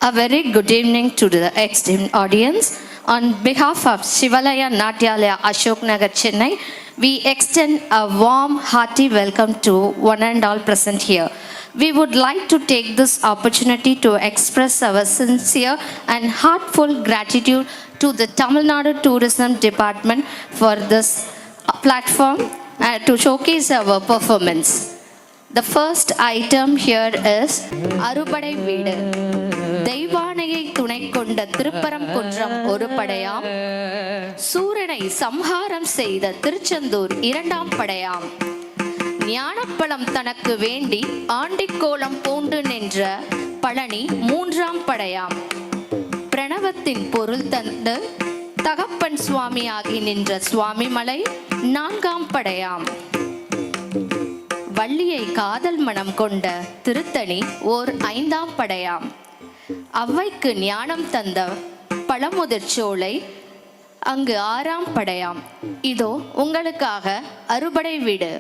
A very good evening to the esteemed audience. On behalf of Shivalaya Natyalaya Ashok Nagar, Chennai, we extend a warm, hearty welcome to one and all present here. We would like to take this opportunity to express our sincere and heartfelt gratitude to the Tamil Nadu Tourism Department for this platform to showcase our performance. The first item here is Arupadai Veedu. தெய்வானையை துணை கொண்ட திருப்பரம் குன்றம் ஒரு படையாம், சூரனை சம்ஹாரம் செய்த திருச்செந்தூர் இரண்டாம் படையாம், ஞானப்பழம் தனக்கு வேண்டி ஆண்டிக்கோலம் பூண்டு நின்ற பழனி மூன்றாம் படையாம், பிரணவத்தின் பொருள் தந்து தகப்பன் சுவாமியாகி நின்ற சுவாமிமலை நான்காம் படையாம், வள்ளியை காதல் மனம் கொண்ட திருத்தணி ஓர் ஐந்தாம் படையாம், அவ்வைக்கு ஞானம் தந்த பழமுதிர்ச்சோலை அங்கு ஆறாம் படையாம். இதோ உங்களுக்காக அறுபடை வீடு.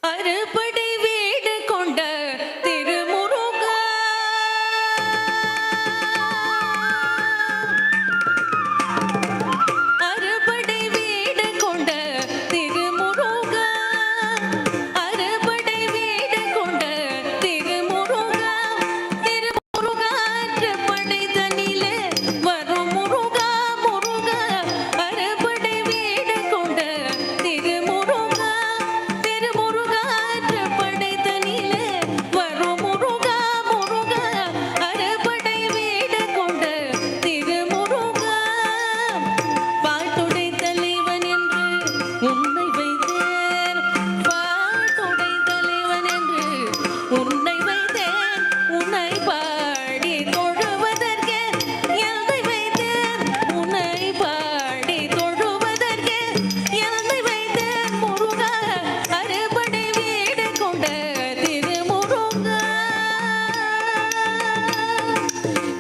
அறுபடை வீடு கொண்ட திருமுருகா, அறுபடை வீடு கொண்ட திருமுருகா, அறுபடை வீடு கொண்ட திருமுருகா, திருமுருகாற்று படைத்தனிலே வரும் முருகா முருகா, அறுபடை வீடு கொண்ட திருமுருகா, திருமுருகாற்று படைத்தனிலே வரும் முருகா முருகா, அறுபடை வீடு கொண்ட திருமுருகா, பாட்டுடை தலைவன் என்று உன்னை வைத்தேன், பாட்டுடை தலைவன் என்று உன்னை வைத்தேன், உன்னை பாடி தொழுவதற்கே என்னை வைத்தேன், உன்னை பாடி தொழுவதற்கே என்னை வைத்தேன் முருகா, அறுபடை வீடு கொண்ட திருமுருகா.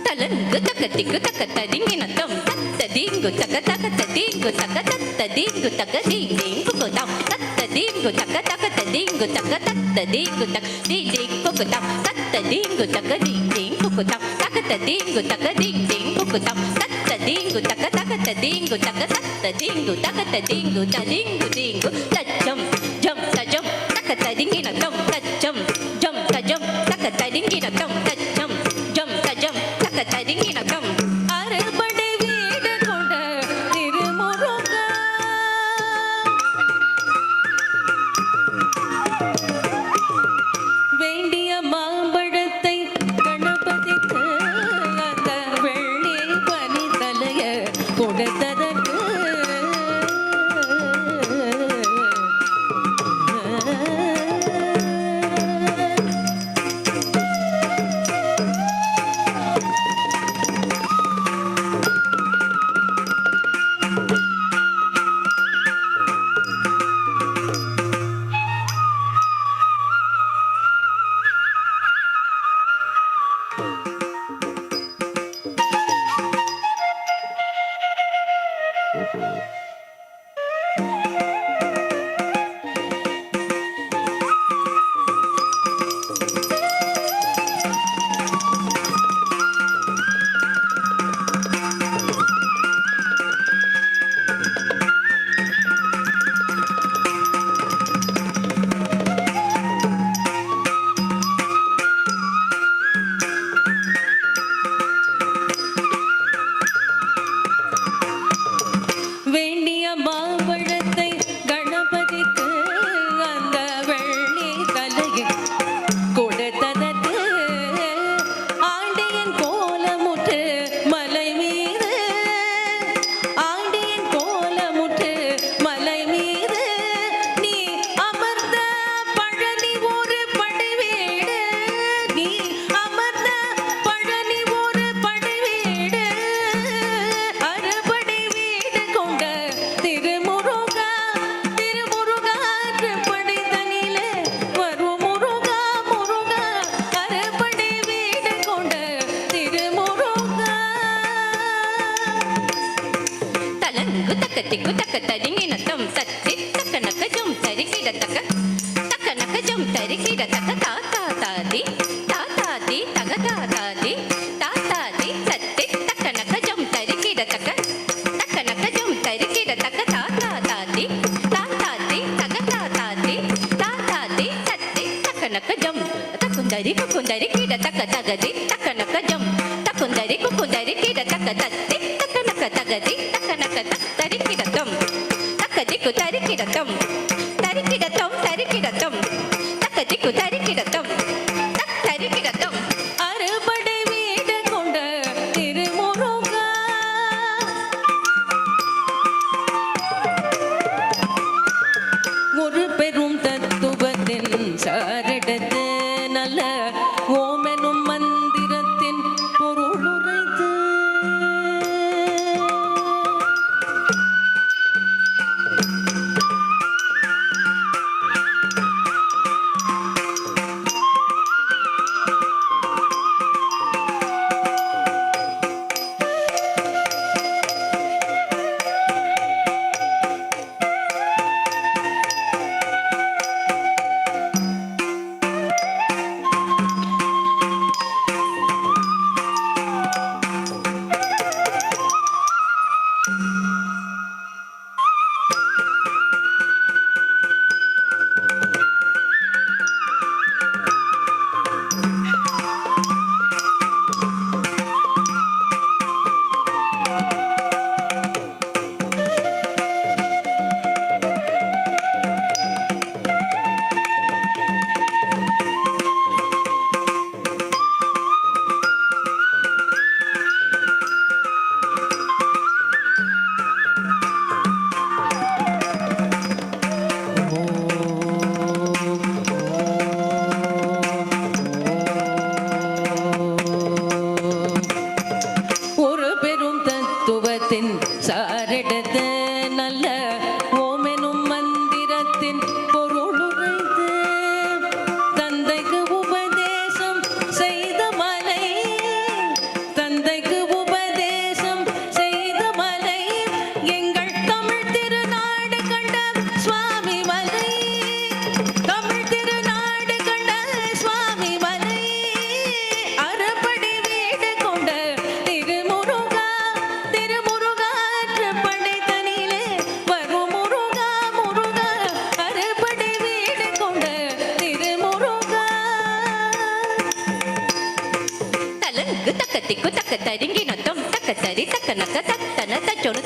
தலங்கு தக்கத்திக்கு தக்க ததிங்கினத்தம் தத்ததீங்கு தக்க தக்க ததீங்கு தக்க தத்ததீங்கு தக்க தீங்கு குதாம் தத்ததீங்கு தக்க தக்க ததீங்கு தக்க தத்ததீங்கு தக்க தீங்கு குதாம் தத்ததீங்கு தக்க தீங்கு குதாம் தக்க ததீங்கு தக்க தீங்கு குதாம் தத்ததீங்கு தக்க தக்க ததீங்கு தக்க தத்ததீங்கு தக்க ததீங்கு ததீங்கு தீங்கு தச்சம் ஜம் தஜம் தக்க ததிங்கினத்தம் தச்சம் ஜம் தஜம் தக்க ததிங்கினத்தம் தச்சம் ஜம் தஜம் தக்க ததிங்கினத்தம் அறுபடை வீடு கொண்ட திருமுருகா. வேண்டிய மாம்பழத்தை கணபதிக்கு அந்த வெள்ளி பனித்தலைய கொடுத்ததற்கு வேண்டி தலங்கு தக்க திக்கு தக்க தடிங்கினத்தம் தத்தி தக்க நக்கஜம் தரிக்கிட தக்க தக்க நக்கஜம் தரிக்கிட தக்க தாத்தா தாதி தாத்தாதி தக தாதாதி தாத்தாதி தத்தி தக்க நக்கஜம் தரிக்கிட தக்க தக்க நக்கஜம் தரிக்கிட தக்க தாத்தா தாதி தாத்தாதி தக தாதாதி தாத்தாதி தத்தி தக்க நக்கஜம் தக்குந்தரி குக்குந்தரி கிட தக்க தகதி தக்க நக்கஜம் தக்குந்தரி குக்குந்தரி கிட தக்க தத்தி தக்க நக்க தகதி தக்க நக்க தரிக்கிடத்தம் தக்க திக்கு தரிக்கிடத்தம் தரிக்கிடத்தம் தரிக்கிடத்தம் தக்க திக்கு தரிக்கிடத்தம் தரிக்கிடத்தம் அறுபடை வீடு கொண்ட திருமுருகா ஒரு பெரும் தத்துவத்தின் சாரெடுத்து நல்ல ஓமெனும் மந்திரத்தின் பொருளுரைத்து ஒரு பெரும் தத்துவத்தின் சாரெடுத்து நல்ல ஓமெனும் மந்திரத்தின் பொருளுரைத்து தந்தைக்கு உபதேசம் செய்த மலை தந்தைக்கு உபதேசம் செய்த மலை எங்கள் தமிழ் திருநாடு கண்ட சுவாமி மலை தமிழ் திருநாடு கண்ட சுவாமி மலை அறுபடை வீடு கொண்ட திருமுருகா திருமுருகா படைத்தனிலே வரும் முருகா முருகா அறுபடை வீடு கொண்ட திருமுருகா தலங்கு தக்க திக்கு தக்க தரிங்கினத்தம் தக்க தரி தக்க நக்க தத்தன தச்சொனு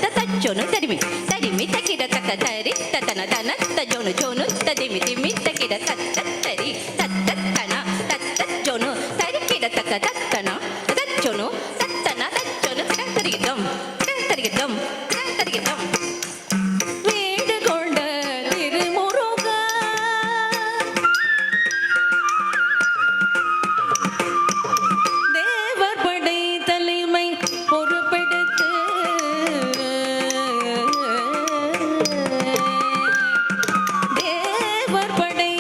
தரிமி தரிமி தக்கிட தக்க தரி தத்தன தன தஜொனு ஜொனு ததிமி திமி தக்கிட தத்த தரி தத்தன தத்த ஜொனு தரிக்கிட தக்க தத்தன தச்சொனு தத்தன தச்சொனு தரிகிதம் தரிகிதம் தரிகிதம் வீடு கொண்ட திருமுருகா தேவர் படை தலைமை பொறுப்பெடுத்து தேவர் படை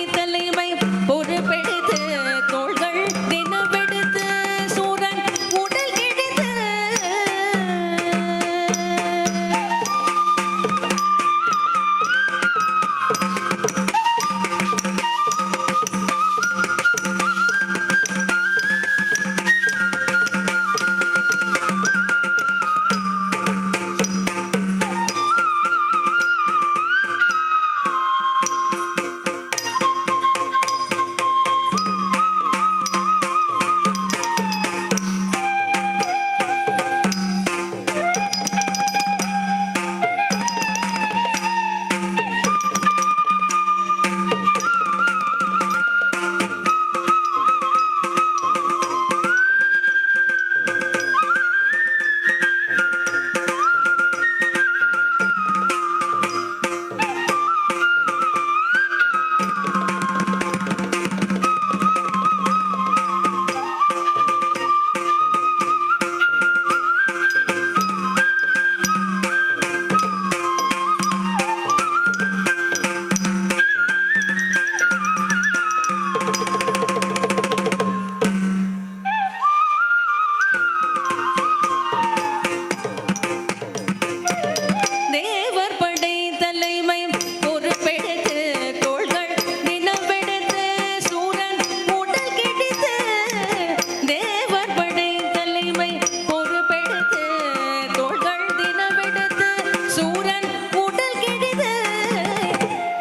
உடல் கிழிது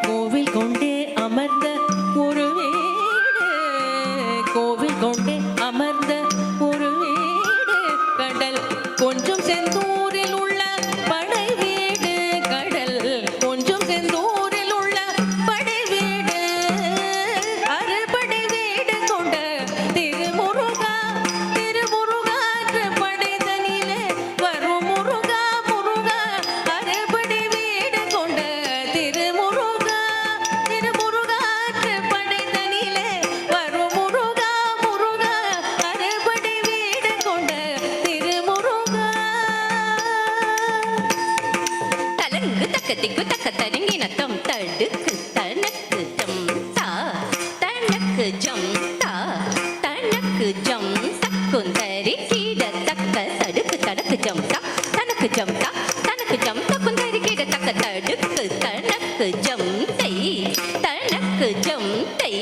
கோவில் கொண்டே அமர்ந்த ஒரு வீடு கோவில் கொண்டே அமர்ந்த ஒரு வீடு கடல் கொஞ்சம் செந்தூரில் உள்ள படை வீடு கடல் கொஞ்சம் செந்தூரில் உள்ள படை வீடு அறுபடை வீடு கொண்ட திருமுருகா திருமுருகாற்று படைதனிலே வரும் முருகா முருகா அறுபடை வீடு கொண்ட திருமுருகா திருமுருகாற்று படைதனிலே வரும் முருகா முருகா அறுபடை வீடு கொண்ட திருமுருகா தலங்கு தக்க திக்கு தக்க தருங்கினத்தம் தடுக்கு தனக்கு ஜம் தா தனக்கு ஜம் தா தனக்கு ஜம் தக்குந்தரி கீட தக்க தடுக்கு தனக்கு ஜம் தா தனக்கு ஜம் தா தனக்கு ஜம் தக்குந்தரி கீட தக்க தடுக்கு தனக்கு ஜம் தை தனக்கு ஜம் தை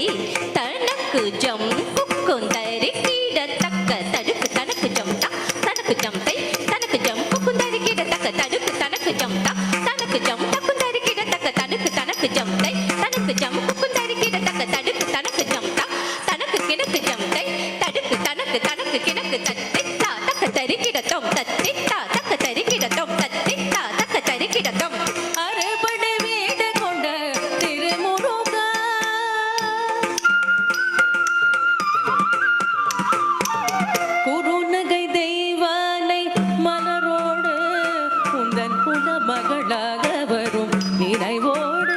தனக்கு ஜம் குக்குந்தரி கீட தக்க தடுக்கு தனக்கு ஜம் தா தனக்கு ஜம் தை தனக்கு ஜம் குக்குந்தரி கீட தக்க தடுக்கு தனக்கு ஜம் தா தனக்கு ஜம் தக்குந்தரி கீட தக்க தடுக்கு தனக்கு ஜம் தை தனக்கு ஜம் குக்குந்தரி கீட தக்க தடுக்கு தனக்கு ஜம் தா தனக்கு கிணக்கு ஜம் தை தடுக்கு தனக்கு தனக்கு கிணக்கு தத்தி தா தக்க தரி கிட தொம் தத்தி தா தக்க தரி கிட தொம் தத்தி தா தக்க தரி கிட தொம் அறுபடை வீடு கொண்ட திருமுருகா குறுநகை தெய்வானை மலரோடு உந்தன் குல மகளாக வரும் நினைவோடு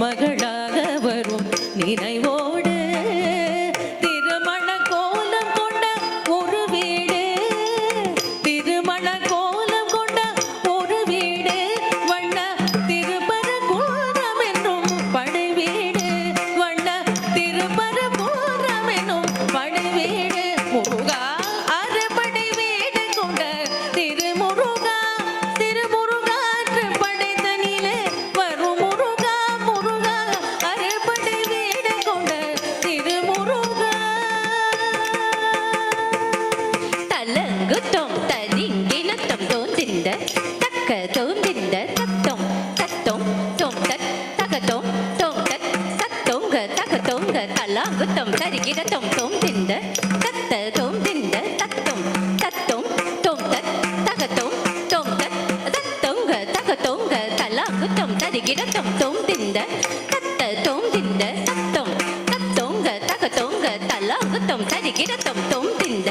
மகளாக வரும் நினைவோடு திருமண கோலம் கொண்ட ஒரு வீடு, திருமண கோலம் கொண்ட ஒரு வீடு, வண்ண திருப்பரங்குன்றம் என்னும் படை வீடு, வண்ண திருப்பரங்குன்றம் என்னும் படை வீடு, முருகா அறுபடை வீடு கொண்ட திருமுருகா, திருமுருகாற்று படைத்தனிலே வரும் முருகா, முருகா அறுபடை வீடு கொண்ட திருமுருகா. தலங்குத்தோம் தலிங்கினத்தம் தோந்திந்த தக்க தோந்திந்த தத்தோம் தத்தோம் தோம் தத் தகத்தோம் தோம் தத் தத்தோங்க தகத்தோங்க தலாங்குத்தம் தரிகிடத்தோம் தோந்திந்த தத்த தோந்திந்த தத்தோம் தத்தோம் தோம் தத் தகத்தோம் தோம் தத் தத்தோங்க தகத்தோங்க தலாங்குத்தம் தரிகிடத்தோம் தோந்திந்த தத்த தோந்திந்த தத்தோம் தத்தோங்க தகத்தோங்க தலாங்குத்தம் தரிகிடத்தோம் தோந்திந்த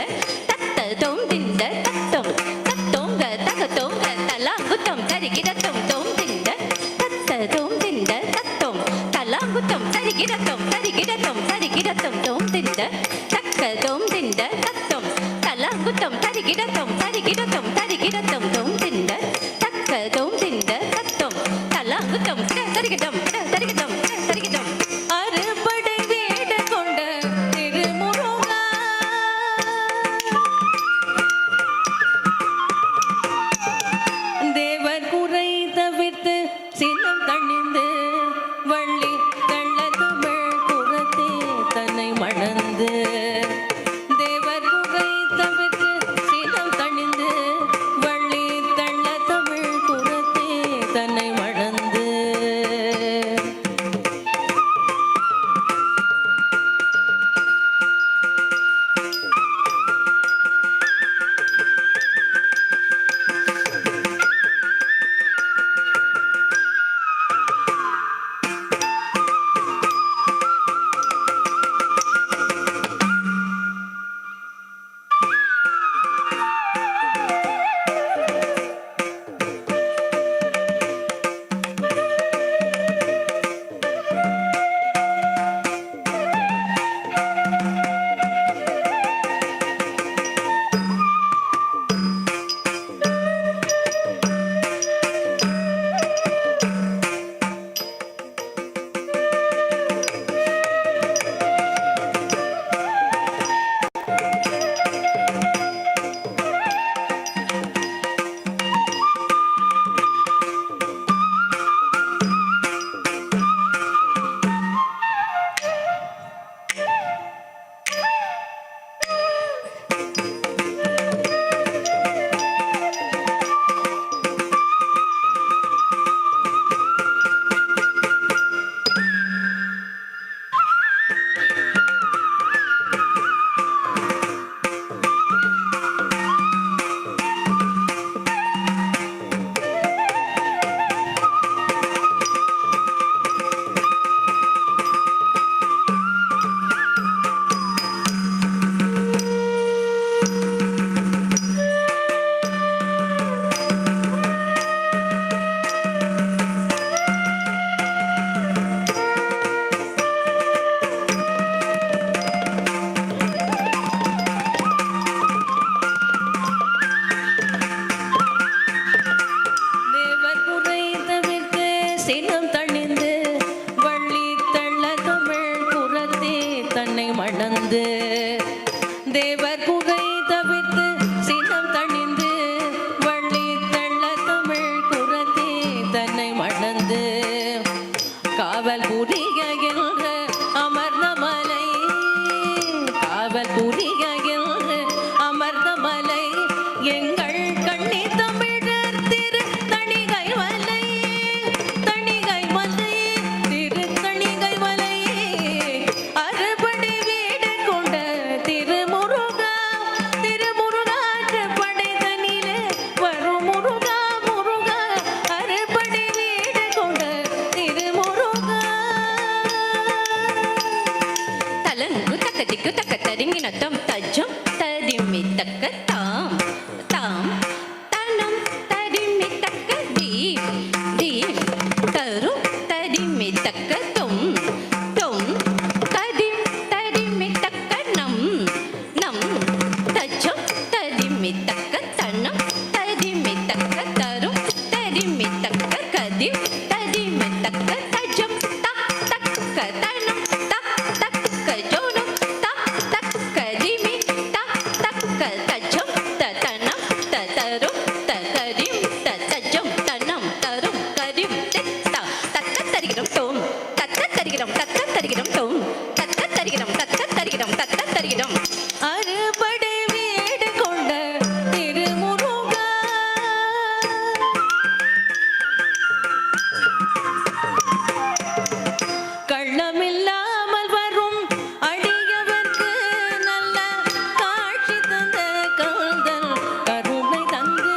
தத்த தோந்திந்த தத்தோம் தத்தோங்க தகத்தோங்க தலாங்குத்தம் தரிகிடத்தோம் தோந்திந்த தத்த திண்ட தத்தம் தலாங்குத்தம் தரிகிடத்தம் தரிகிடத்தம் தரிகிடத்தம் தோம் திண்ட தக்க தோம் திண்ட தத்தம் தலாங்குத்தம் தரிகிடத்தம் தரிகிடத்தம் தரிகிடத்தம் தோம் திண்ட தக்க தோம் திண்ட தத்தம் தலாங்குத்தம் தரிகிடம் தரிகிடம் தரிகிடம் அறுபடை வேட கொண்ட திருமுருகா தேவர் குறை தவிர்த்து சினம் தணிந்து வள்ளி தள்ள தமிழ் புறத்தே தன்னை மணந்து தேவர் குறை தவிர்த்து சினம் தணிந்து வள்ளி தள்ள தமிழ் புறத்தே தன்னை மணந்து தேவர் குறை தவிர்த்து சினம் தணிந்து வள்ளி தள்ள தமிழ் புறத்தே தன்னை மணந்து தேவர் குறை தவிர்த்து சினம் தணிந்து வள்ளி தள்ள தமிழ் புறத்தே தன்னை மணந்து காவல் புரிகின்ற அமர்ந்த மலை காவல் புரிகின்ற அமர்ந்த மலை எங்கள் கண்ணி தமிழர் திரு தணிகை மலை தணிகை மலை திரு தணிகை மலை அறுபடை வீடு கொண்ட திருமுருகா திருமுருகாற்று படை தனிலே வரும் முருகா முருகா அறுபடை வீடு கொண்ட திருமுருகா தலங்கு தக்க திக்கு தக்க தரிங்கினத்தம் தஜம் தரிமி தக்க தாம் தாம் தனம் தரிமி தக்க தீம் தீம் தரும் தரிமி தக்க தொம் தொம் ததிம் தரிமி தக்க நம் நம் தஜம் தரிமி தக்க தனம் தரிமி தக்க தரும் தரிமி தக்க கதிம் தரிமி தக்க தஜம் தக் தக்க தனம் தக் தக்க ஜோனம் தக் தக்க திமி தக் தக்க தஜம் தனம் தரும் தகரிம் தஜம் தனம் தரும் கரிம் தத்த தத்த தரிகிடம் தோம் தத்த தரிகிடம் தோம் தத்த தரிகிடம் தத்த தரிகிடம் அறுபடை வீடு கொண்ட திருமுருகா கள்ளமில்லாமல் வரும் அடியவர்க்கு நல்ல காட்சி தந்த காதல் கருணை தந்து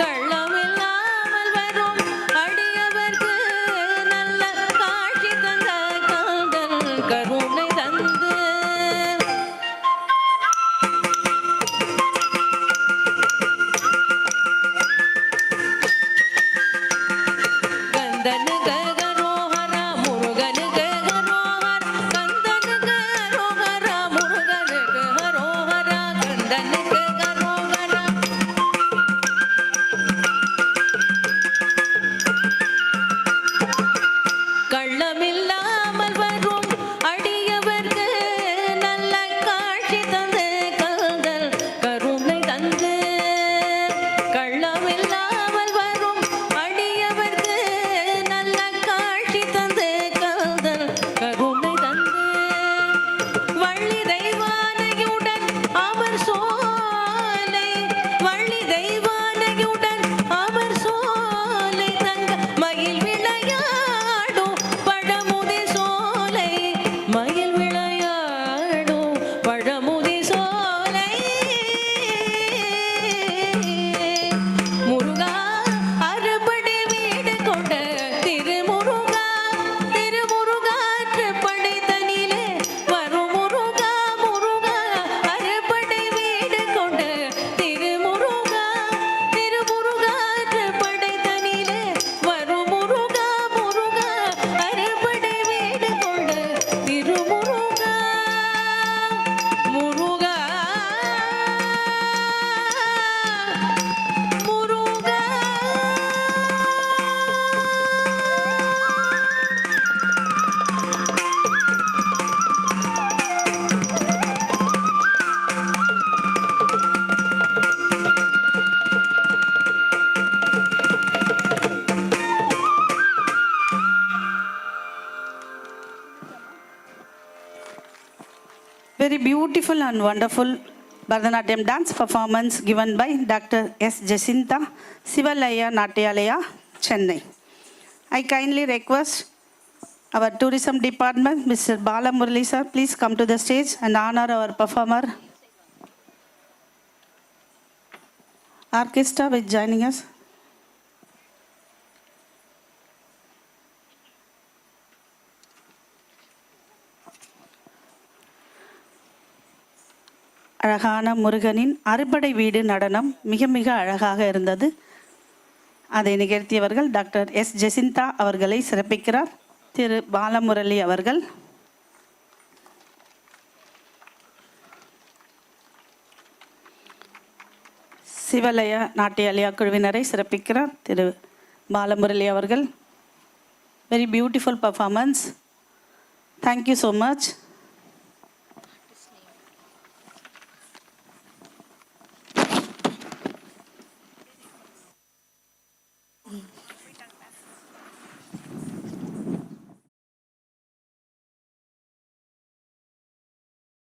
கள்ளமில்லாமல் வரும் அடியவர்க்கு நல்ல காட்சி தந்த காதல் கருணை தந்து very beautiful and wonderful Bharatanatyam dance performance given by Dr. S. Jacinta, Sivalaya Natyalaya, Chennai. I kindly request our tourism department, Mr. Bala Murali sir, please come to the stage and honor our performer. Orchestra with joining us. அழகான முருகனின் அறுபடை வீடு நடனம் மிக மிக அழகாக இருந்தது. அதை நிகழ்த்தியவர்கள் டாக்டர் எஸ் ஜெசிந்தா அவர்களை சிறப்பிக்கிறார் திரு பாலமுரளி அவர்கள். சிவலய நாட்டியாலயா குழுவினரை சிறப்பிக்கிறார் திரு பாலமுரளி அவர்கள். Very beautiful performance. Thank you so much.